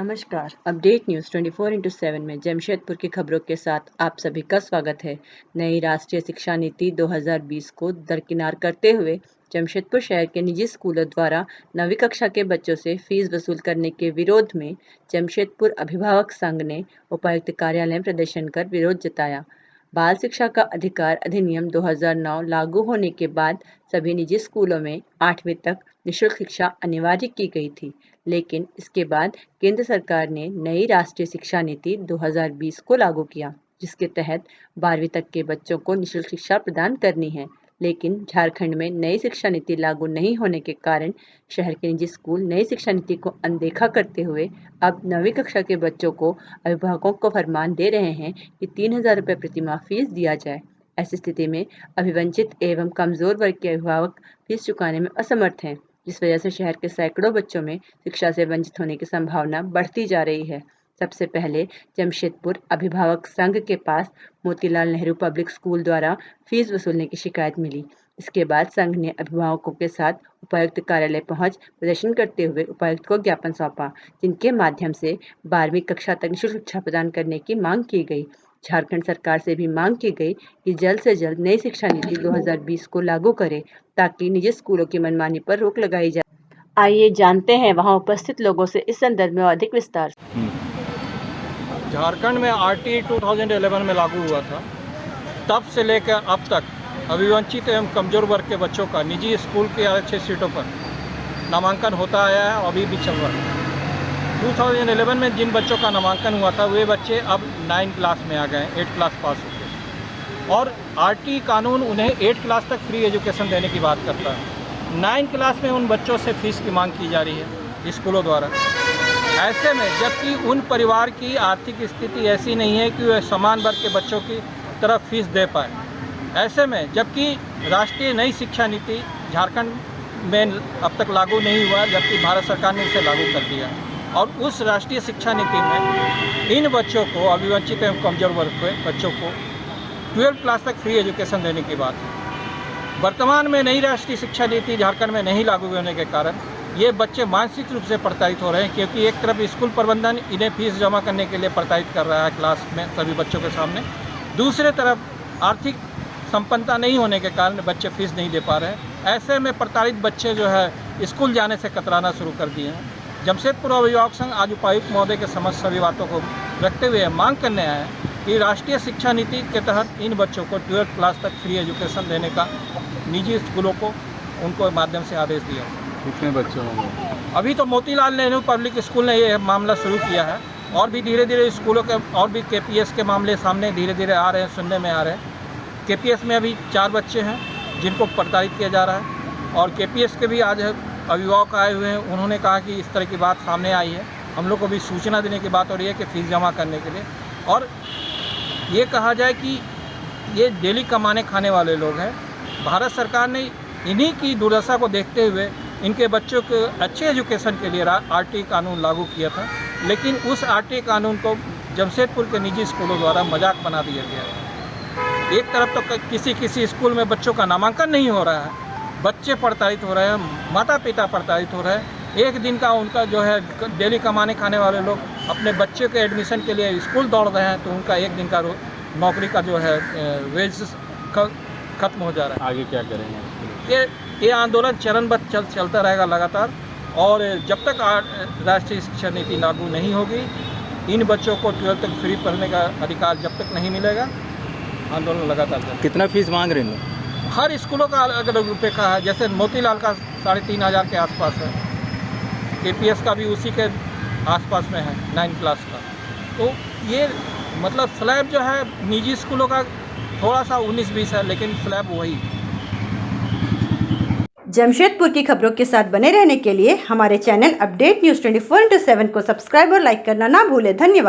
नमस्कार। Update news 24/7 में जमशेदपुर की खबरों के साथ आप सभी का स्वागत है। नई राष्ट्रीय शिक्षा नीति 2020 को दरकिनार करते हुए जमशेदपुर शहर के निजी स्कूलों द्वारा 9वीं कक्षा के बच्चों से फीस वसूल करने के विरोध में जमशेदपुर अभिभावक संघ ने उपायुक्त कार्यालय में प्रदर्शन कर विरोध जताया। बाल शिक्षा का अधिकार अधिनियम 2009 लागू होने के बाद सभी निजी स्कूलों में 8वीं तक निःशुल्क शिक्षा अनिवार्य की गई थी, लेकिन इसके बाद केंद्र सरकार ने नई राष्ट्रीय शिक्षा नीति 2020 को लागू किया, जिसके तहत 12वीं तक के बच्चों को निःशुल्क शिक्षा प्रदान करनी है। लेकिन झारखंड में नई शिक्षा नीति लागू नहीं होने के कारण शहर के निजी स्कूल नई शिक्षा नीति को अनदेखा करते हुए अब 9वीं कक्षा के बच्चों को अभिभावकों को फरमान दे रहे हैं कि 3,000 रुपये प्रतिमाह फीस दिया जाए। ऐसी स्थिति में अभिवंचित एवं कमजोर वर्ग के अभिभावक फीस चुकाने में असमर्थ हैं, जिस वजह से शहर के सैकड़ों बच्चों में शिक्षा से वंचित होने की संभावना बढ़ती जा रही है। सबसे पहले जमशेदपुर अभिभावक संघ के पास मोतीलाल नेहरू पब्लिक स्कूल द्वारा फीस वसूलने की शिकायत मिली। इसके बाद संघ ने अभिभावकों के साथ उपायुक्त कार्यालय पहुंच प्रदर्शन करते हुए उपायुक्त को ज्ञापन सौंपा, जिनके माध्यम से 12वीं कक्षा तक निःशुल्क शिक्षा प्रदान करने की मांग की गई। झारखंड सरकार से भी मांग की गई कि जल्द से जल्द नई शिक्षा नीति 2020 को लागू करे, ताकि निजी स्कूलों की मनमानी पर रोक लगाई जाए। आइए जानते हैं वहां उपस्थित लोगों से इस संदर्भ में अधिक विस्तार से। झारखंड में आरटी 2011 में लागू हुआ था। तब से लेकर अब तक अभिवंचित एवं कमजोर वर्ग के बच्चों का निजी स्कूल के आरक्षित सीटों पर नामांकन होता आया है और अभी भी चल रहा है। 2011 में जिन बच्चों का नामांकन हुआ था वे बच्चे अब 9 क्लास में आ गए, 8 क्लास पास हो गए, और आरटी कानून उन्हें 8 क्लास तक फ्री एजुकेशन देने की बात करता है। 9 क्लास में उन बच्चों से फीस की मांग की जा रही है स्कूलों द्वारा। ऐसे में जबकि उन परिवार की आर्थिक स्थिति ऐसी नहीं है कि वे समान वर्ग के बच्चों की तरफ फीस दे पाए, ऐसे में जबकि राष्ट्रीय नई शिक्षा नीति झारखंड में अब तक लागू नहीं हुआ, जबकि भारत सरकार ने इसे लागू कर दिया, और उस राष्ट्रीय शिक्षा नीति में इन बच्चों को, अभिवंचित एवं कमजोर वर्ग के बच्चों को 12 क्लास तक फ्री एजुकेशन देने की बात है। वर्तमान में नई राष्ट्रीय शिक्षा नीति झारखंड में नहीं लागू होने के कारण ये बच्चे मानसिक रूप से प्रताड़ित हो रहे हैं, क्योंकि एक तरफ स्कूल प्रबंधन इन्हें फीस जमा करने के लिए प्रताड़ित कर रहा है क्लास में सभी बच्चों के सामने, दूसरे तरफ आर्थिक संपन्नता नहीं होने के कारण बच्चे फीस नहीं दे पा रहे हैं। ऐसे में प्रताड़ित बच्चे जो है स्कूल जाने से कतराना शुरू कर दिए हैं। जमशेदपुर अभिभावक संघ आज उपायुक्त महोदय के समक्ष सभी बातों को रखते हुए मांग करने आए हैं कि राष्ट्रीय शिक्षा नीति के तहत इन बच्चों को 12 क्लास तक फ्री एजुकेशन देने का निजी स्कूलों को उनको माध्यम से आदेश दिया। कितने बच्चे होंगे? अभी तो मोतीलाल नेहरू पब्लिक स्कूल ने ये मामला शुरू किया है, और भी धीरे धीरे स्कूलों के और भी केपीएस के मामले सामने धीरे धीरे आ रहे हैं, सुनने में आ रहे हैं। केपीएस में अभी 4 बच्चे हैं जिनको प्रताड़ित किया जा रहा है, और केपीएस के भी आज अभिभावक आए हुए हैं। उन्होंने कहा कि इस तरह की बात सामने आई है, हम लोग को भी सूचना देने की बात हो रही है कि फ़ीस जमा करने के लिए, और ये कहा जाए कि ये डेली कमाने खाने वाले लोग हैं। भारत सरकार ने इन्हीं की दुर्दशा को देखते हुए इनके बच्चों के अच्छे एजुकेशन के लिए आरटी कानून लागू किया था, लेकिन उस आरटी कानून को जमशेदपुर के निजी स्कूलों द्वारा मजाक बना दिया गया है। एक तरफ तो किसी स्कूल में बच्चों का नामांकन नहीं हो रहा है, बच्चे प्रताड़ित हो रहे हैं, माता पिता प्रताड़ित हो रहे हैं। एक दिन का उनका जो है डेली कमाने खाने वाले लोग अपने बच्चे के एडमिशन के लिए स्कूल दौड़ रहे हैं, तो उनका एक दिन का नौकरी का जो है वेज खत्म हो जा रहा है। आगे क्या करेंगे? ये आंदोलन चरणबद्ध चलता रहेगा लगातार, और जब तक राष्ट्रीय शिक्षा नीति लागू नहीं होगी, इन बच्चों को 12 तक फ्री पढ़ने का अधिकार जब तक नहीं मिलेगा, आंदोलन लगातार चलेगा। कितना फीस मांग रहे हैं? हर स्कूलों का अलग अलग रुपये का है। जैसे मोतीलाल का 3,500 के आसपास है, केपीएस का भी उसी के आसपास में है 9 क्लास का। तो ये मतलब स्लैब जो है निजी स्कूलों का थोड़ा सा 19-20 है, लेकिन स्लैब वही। जमशेदपुर की खबरों के साथ बने रहने के लिए हमारे चैनल अपडेट न्यूज़ 24/7 को सब्सक्राइब और लाइक करना ना भूलें। धन्यवाद।